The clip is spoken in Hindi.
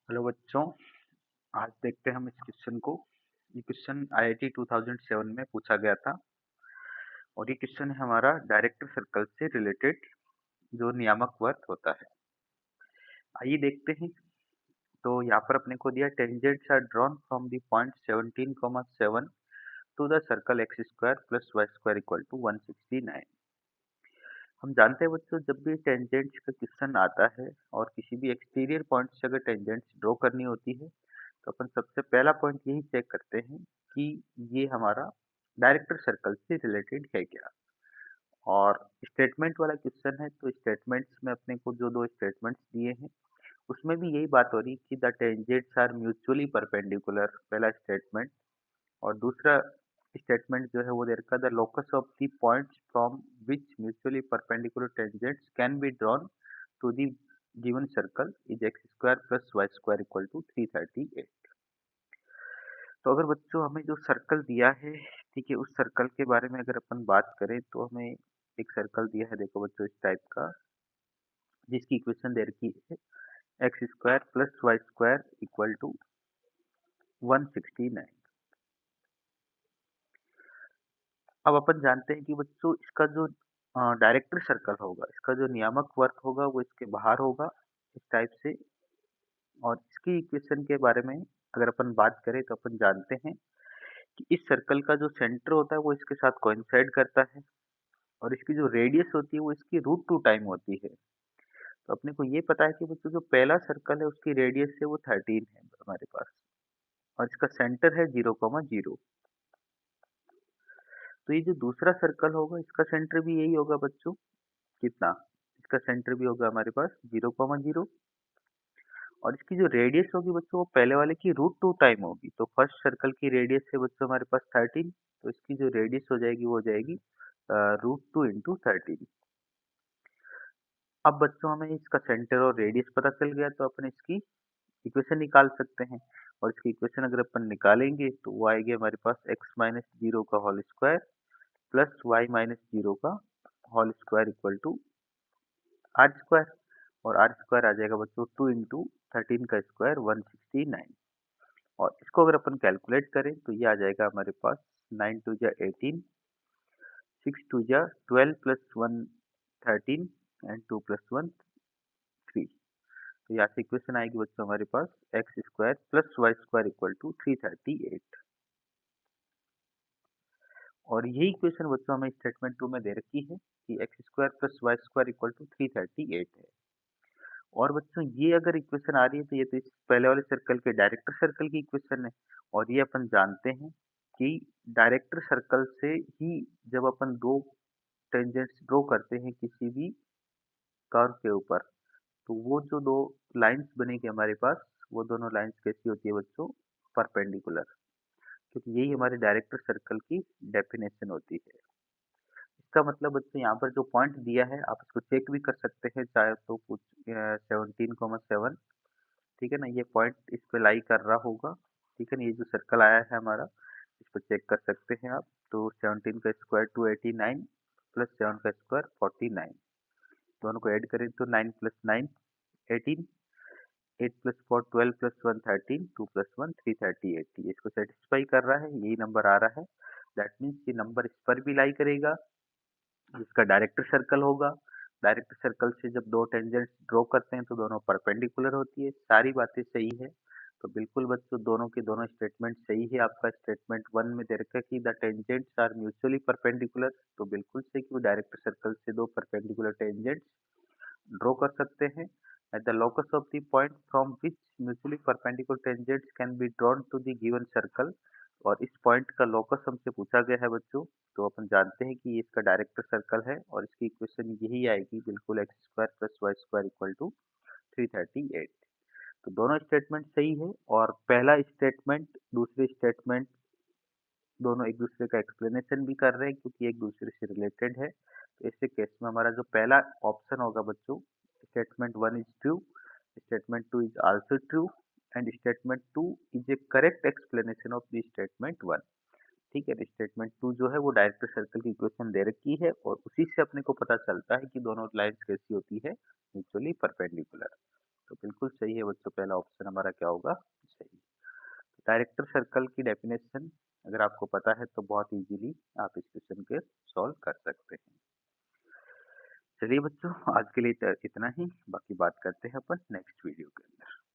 हेलो बच्चों, आज देखते हैं हम इस क्वेश्चन को। ये क्वेश्चन आईआईटी 2007 में पूछा गया था और ये क्वेश्चन है हमारा डायरेक्टर सर्कल से रिलेटेड जो नियामक वर्त होता है। आइए देखते हैं। तो यहाँ पर अपने को दिया tangents are drawn from the point 17,7 to the circle x square plus y square equal to 169। हम जानते हैं बच्चों, जब भी टेंजेंट्स का क्वेश्चन आता है और किसी भी एक्सटीरियर पॉइंट से अगर टेंजेंट्स ड्रॉ करनी होती है तो अपन सबसे पहला पॉइंट यही चेक करते हैं कि ये हमारा डायरेक्टर सर्कल से रिलेटेड है क्या। और स्टेटमेंट वाला क्वेश्चन है तो स्टेटमेंट्स में अपने को जो दो स्टेटमेंट्स दिए हैं उसमें भी यही बात हो रही कि the tangents are mutually perpendicular, पहला स्टेटमेंट। और दूसरा स्टेटमेंट जो है वो दे रखा the locus of the points from which mutually perpendicular tangents can be drawn to the given circle is x square plus y square equal to 338। तो अगर बच्चों हमें जो सर्कल दिया है, ठीक है, उस सर्कल के बारे में अगर अपन बात करें तो हमें एक सर्कल दिया है, देखो बच्चों, इस टाइप का, जिसकी इक्वेशन दे रखी है x square plus y square equal to 169। अब अपन जानते हैं कि बच्चों इसका जो डायरेक्टर सर्कल होगा, इसका जो नियामक वर्त होगा वो इसके बाहर होगा, इस टाइप से। और इसकी इक्वेशन के बारे में अगर अपन बात करें तो अपन जानते हैं कि इस सर्कल का जो सेंटर होता है वो इसके साथ कोइंसाइड करता है और इसकी जो रेडियस होती है वो इसकी रूट टू टाइम होती है। तो अपने को ये पता है कि बच्चों जो पहला सर्कल है उसकी रेडियस है वो 13 है हमारे पास, और इसका सेंटर है 0,0। तो ये जो दूसरा सर्कल होगा इसका सेंटर भी यही होगा बच्चों, कितना, इसका सेंटर भी होगा हमारे पास 0,0। और इसकी जो रेडियस होगी बच्चों वो पहले वाले की रूट टू टाइम होगी। तो फर्स्ट सर्कल की रेडियस है बच्चों हमारे पास 13, तो इसकी जो रेडियस हो जाएगी वो हो जाएगी रूट टू इंटू 13। अब बच्चों हमें इसका सेंटर और रेडियस पता चल गया तो अपन इसकी इक्वेशन निकाल सकते हैं। और इसकी इक्वेशन अगर अपन निकालेंगे तो वो आएगी हमारे पास एक्स माइनस जीरो का whole square plus y minus zero का whole square equal to r square. और आर स्क्वायर आ जाएगा बच्चों 2 इंटू 13 का स्क्वायर 169। और इसको अगर अपन कैलकुलेट करें तो ये आ जाएगा हमारे पास 9 टू जा 18, 6 टू जा 12 प्लस 1 13 एंड 2 प्लस 1 3। तो यहाँ से इक्वेशन आएगी बच्चों हमारे पास x square plus y square equal to 338। और यही इक्वेशन बच्चों हमें स्टेटमेंट 2 में दे रखी है कि x square plus y square equal to 338 है। और बच्चों ये अगर इक्वेशन आ रही है तो ये तो इस पहले वाले सर्कल के डायरेक्टर सर्कल की इक्वेशन है। और ये अपन जानते हैं कि डायरेक्टर सर्कल से ही जब अपन दो टेंजेंट्स ड्रॉ करते हैं किसी भी कर्व के ऊपर, तो वो जो दो लाइंस बनेगी हमारे पास, वो दोनों लाइंस कैसी होती है बच्चों, परपेंडिकुलर। क्योंकि यही हमारे डायरेक्टर सर्कल की डेफिनेशन होती है। इसका मतलब बच्चों यहाँ पर जो पॉइंट दिया है आप इसको चेक भी कर सकते हैं, चाहे तो कुछ 17,7, ठीक है ना, ये पॉइंट इस पे लाई कर रहा होगा, ठीक है ना, ये जो सर्कल आया है हमारा इस पर चेक कर सकते हैं आप। तो 17 का स्क्वायर 289 प्लस 7 का स्क्वायर 49, दोनों को ऐड करें तो 9 प्लस 9 18, 8 प्लस 4 12 प्लस 1 13, 2 प्लस 1 338। ये इसको सेटिस्फाई कर रहा है, यही नंबर आ रहा है। दैट मीन्स ये नंबर इस पर भी लाई करेगा जिसका डायरेक्टर सर्कल होगा। डायरेक्टर सर्कल से जब दो टेंजेंट्स ड्रॉ करते हैं तो दोनों परपेंडिकुलर होती है, सारी बातें सही है। तो बिल्कुल बच्चों दोनों के दोनों स्टेटमेंट सही है। आपका स्टेटमेंट 1 में दे रखा है कि the tangents are mutually perpendicular, तो बिल्कुल सही कि वो डायरेक्टर सर्कल से दो परपेंडिकुलर टेंजेंट्स ड्रॉ कर सकते हैं। At the locus of the point from which mutually perpendicular tangents can be drawn to the given circle. और इस पॉइंट का लोकस हमसे पूछा गया है बच्चों, तो अपन जानते हैं कि ये इसका डायरेक्टर सर्कल है और इसकी इक्वेशन यही आएगी बिल्कुल, x square plus y square equal to 338। तो दोनों स्टेटमेंट सही है। और पहला स्टेटमेंट दूसरे स्टेटमेंट दोनों एक दूसरे का एक्सप्लेनेशन भी कर रहे हैं क्योंकि एक दूसरे से रिलेटेड है। तो ऐसे केस में हमारा जो पहला ऑप्शन होगा बच्चों, statement 1 is true, statement 2 is also true and statement 2 is A correct explanation of the statement 1। ठीक है, स्टेटमेंट 2 जो है वो डायरेक्टर सर्कल की इक्वेशन दे रखी है और उसी से अपने को पता चलता है कि दोनों लाइंस कैसी होती है, म्यूचुअली परपेंडिकुलर। तो बिल्कुल सही है बच्चों, पहला ऑप्शन हमारा क्या होगा? सही। डायरेक्टर सर्कल की डेफिनेशन अगर आपको पता है तो बहुत इजीली आप इस क्वेश्चन के सॉल्व कर सकते हैं। चलिए बच्चों, आज के लिए इतना ही, बाकी बात करते हैं अपन नेक्स्ट वीडियो के लिए।